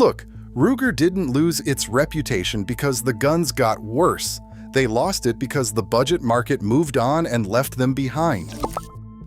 Look, Ruger didn't lose its reputation because the guns got worse. They lost it because the budget market moved on and left them behind.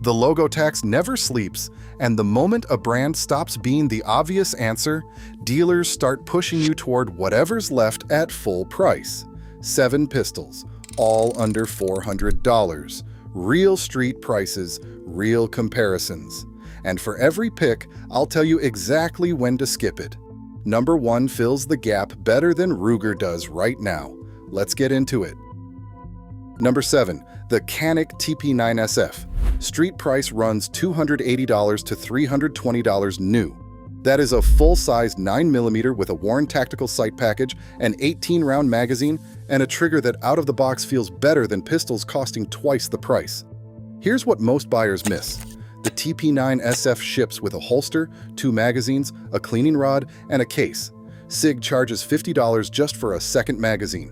The logo tax never sleeps, and the moment a brand stops being the obvious answer, dealers start pushing you toward whatever's left at full price. 7 pistols, all under $400. Real street prices, real comparisons. And for every pick, I'll tell you exactly when to skip it. Number 1 fills the gap better than Ruger does right now. Let's get into it. Number 7, the Canik TP9SF. Street price runs $280 to $320 new. That is a full-size 9mm with a worn tactical sight package, an 18-round magazine, and a trigger that out of the box feels better than pistols costing twice the price. Here's what most buyers miss. The TP9SF ships with a holster, 2 magazines, a cleaning rod, and a case. SIG charges $50 just for a second magazine.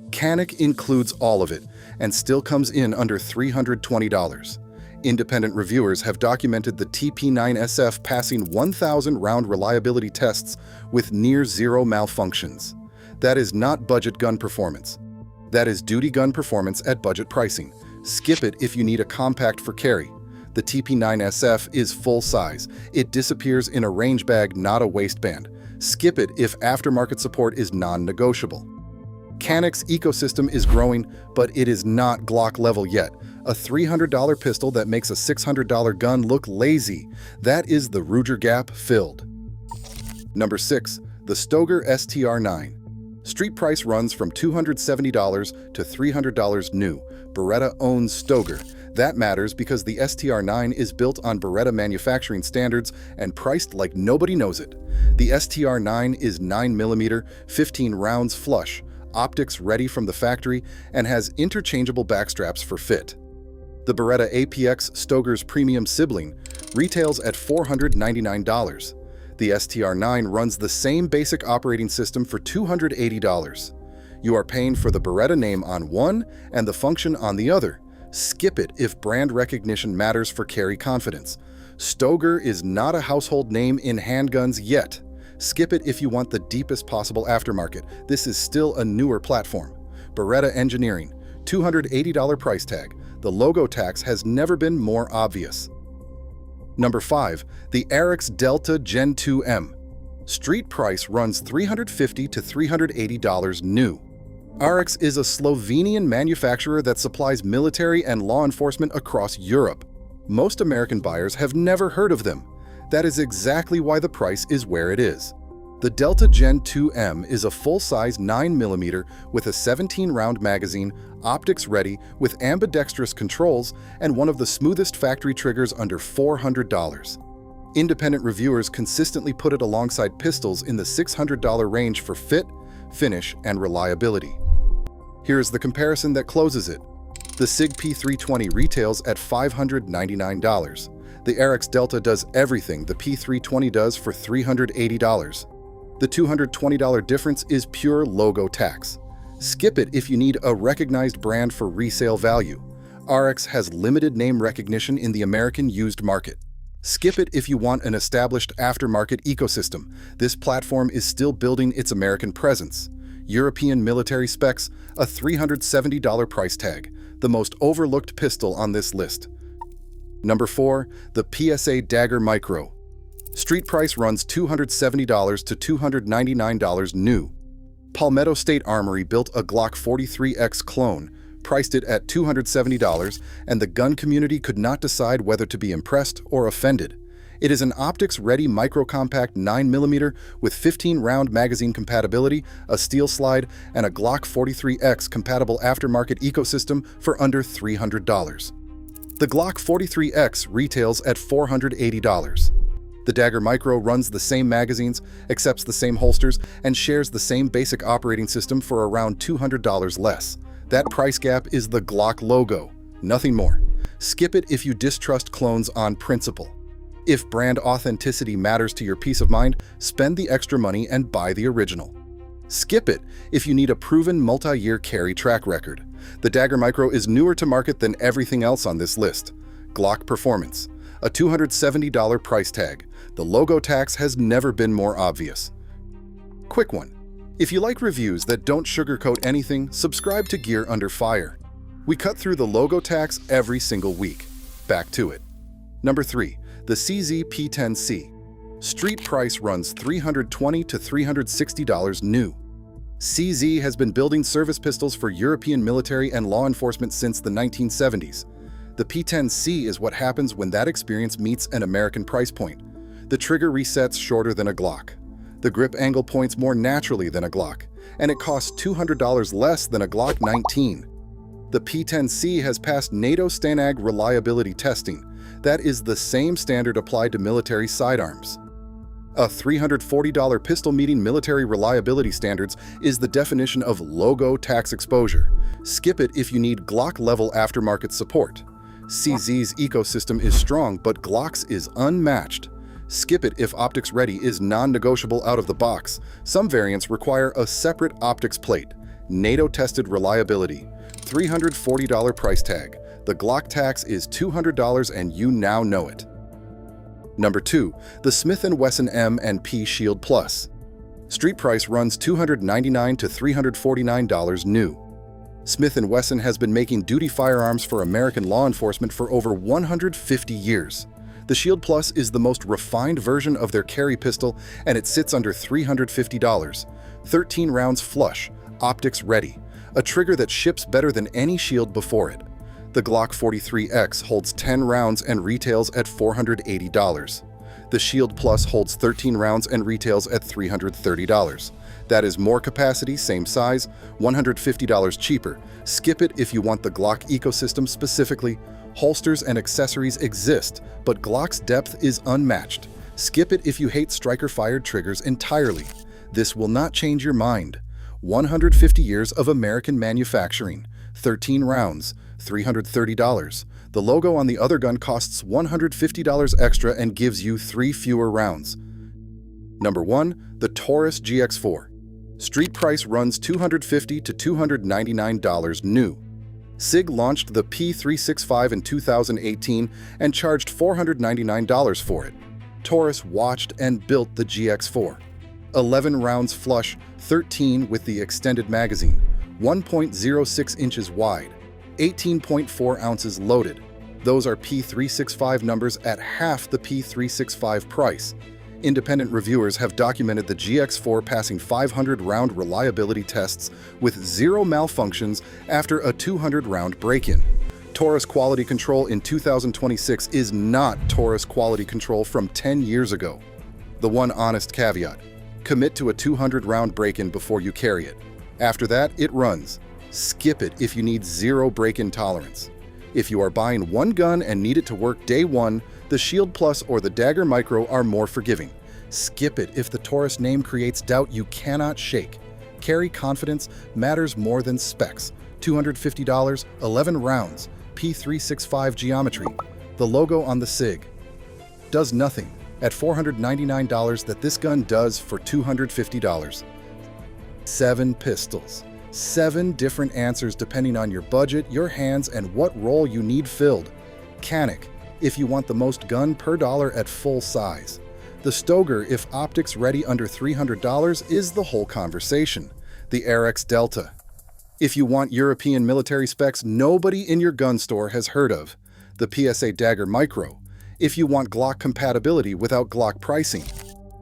Canik includes all of it and still comes in under $320. Independent reviewers have documented the TP9SF passing 1,000 round reliability tests with near zero malfunctions. That is not budget gun performance. That is duty gun performance at budget pricing. Skip it if you need a compact for carry. The TP9SF is full size. It disappears in a range bag, not a waistband. Skip it if aftermarket support is non-negotiable. Canik's ecosystem is growing, but it is not Glock level yet. A $300 pistol that makes a $600 gun look lazy. That is the Ruger gap filled. Number 6, the Stoeger STR9. Street price runs from $270 to $300 new. Beretta owns Stoeger. That matters because the STR9 is built on Beretta manufacturing standards and priced like nobody knows it. The STR9 is 9mm, 15 rounds flush, optics ready from the factory, and has interchangeable backstraps for fit. The Beretta APX Stoeger's premium sibling retails at $499. The STR9 runs the same basic operating system for $280. You are paying for the Beretta name on one and the function on the other. Skip it if brand recognition matters for carry confidence. Stoeger is not a household name in handguns yet. Skip it if you want the deepest possible aftermarket. This is still a newer platform. Beretta Engineering, $280 price tag. The logo tax has never been more obvious. Number 5, the Arix Delta Gen 2M. Street price runs $350 to $380 new. Arix is a Slovenian manufacturer that supplies military and law enforcement across Europe. Most American buyers have never heard of them. That is exactly why the price is where it is. The Delta Gen 2M is a full-size 9mm with a 17-round magazine, optics ready, with ambidextrous controls, and one of the smoothest factory triggers under $400. Independent reviewers consistently put it alongside pistols in the $600 range for fit, finish, and reliability. Here's the comparison that closes it. The SIG P320 retails at $599. The Arix Delta does everything the P320 does for $380. The $220 difference is pure logo tax. Skip it if you need a recognized brand for resale value. Arix has limited name recognition in the American used market. Skip it if you want an established aftermarket ecosystem. This platform is still building its American presence. European military specs, a $370 price tag, the most overlooked pistol on this list. Number 4, the PSA Dagger Micro. Street price runs $270 to $299 new. Palmetto State Armory built a Glock 43X clone, priced it at $270, and the gun community could not decide whether to be impressed or offended. It is an optics-ready micro-compact 9mm with 15-round magazine compatibility, a steel slide, and a Glock 43X compatible aftermarket ecosystem for under $300. The Glock 43X retails at $480. The Dagger Micro runs the same magazines, accepts the same holsters, and shares the same basic operating system for around $200 less. That price gap is the Glock logo, nothing more. Skip it if you distrust clones on principle. If brand authenticity matters to your peace of mind, spend the extra money and buy the original. Skip it if you need a proven multi-year carry track record. The Dagger Micro is newer to market than everything else on this list. Glock Performance, a $270 price tag. The logo tax has never been more obvious. Quick one. If you like reviews that don't sugarcoat anything, subscribe to Gear Under Fire. We cut through the logo tax every single week. Back to it. Number 3. The CZ P10C. Street price runs $320 to $360 new. CZ has been building service pistols for European military and law enforcement since the 1970s. The P10C is what happens when that experience meets an American price point. The trigger resets shorter than a Glock. The grip angle points more naturally than a Glock, and it costs $200 less than a Glock 19. The P10C has passed NATO STANAG reliability testing. That is the same standard applied to military sidearms. A $340 pistol meeting military reliability standards is the definition of logo tax exposure. Skip it if you need Glock-level aftermarket support. CZ's ecosystem is strong, but Glock's is unmatched. Skip it if optics ready is non-negotiable out of the box. Some variants require a separate optics plate. NATO-tested reliability. $340 price tag. The Glock tax is $200 and you now know it. Number 2. The Smith & Wesson M&P Shield Plus. Street price runs $299 to $349 new. Smith & Wesson has been making duty firearms for American law enforcement for over 150 years. The Shield Plus is the most refined version of their carry pistol, and it sits under $350. 13 rounds flush, optics ready, a trigger that ships better than any Shield before it. The Glock 43X holds 10 rounds and retails at $480. The Shield Plus holds 13 rounds and retails at $330. That is more capacity, same size, $150 cheaper. Skip it if you want the Glock ecosystem specifically. Holsters and accessories exist, but Glock's depth is unmatched. Skip it if you hate striker-fired triggers entirely. This will not change your mind. 150 years of American manufacturing, 13 rounds, $330. The logo on the other gun costs $150 extra and gives you 3 fewer rounds. Number 1. The Taurus GX4. Street price runs $250 to $299 new. SIG launched the P365 in 2018 and charged $499 for it. Taurus watched and built the GX4. 11 rounds flush, 13 with the extended magazine, 1.06 inches wide. 18.4 ounces loaded. Those are P365 numbers at half the P365 price. Independent reviewers have documented the GX4 passing 500-round reliability tests with 0 malfunctions after a 200-round break-in. Taurus quality control in 2026 is not Taurus quality control from 10 years ago. The one honest caveat: commit to a 200-round break-in before you carry it. After that, it runs. Skip it if you need 0 break-in tolerance. If you are buying one gun and need it to work day one, the Shield Plus or the Dagger Micro are more forgiving. Skip it if the Taurus name creates doubt you cannot shake. Carry confidence matters more than specs. $250, 11 rounds, P365 geometry. The logo on the SIG does nothing at $499 that this gun does for $250. 7 pistols. 7 different answers depending on your budget, your hands, and what role you need filled. Canic, if you want the most gun per dollar at full size. The Stoeger, if optics ready under $300, is the whole conversation. The RX Delta, if you want European military specs nobody in your gun store has heard of. The PSA Dagger Micro, if you want Glock compatibility without Glock pricing.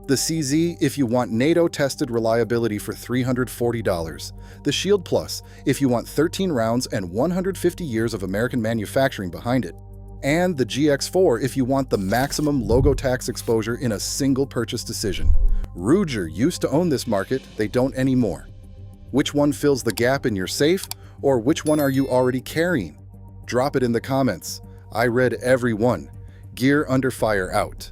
The CZ, if you want NATO-tested reliability for $340. The Shield Plus, if you want 13 rounds and 150 years of American manufacturing behind it. And the GX4, if you want the maximum logo tax exposure in a single purchase decision. Ruger used to own this market, they don't anymore. Which one fills the gap in your safe, or which one are you already carrying? Drop it in the comments. I read every one. Gear Under Fire out.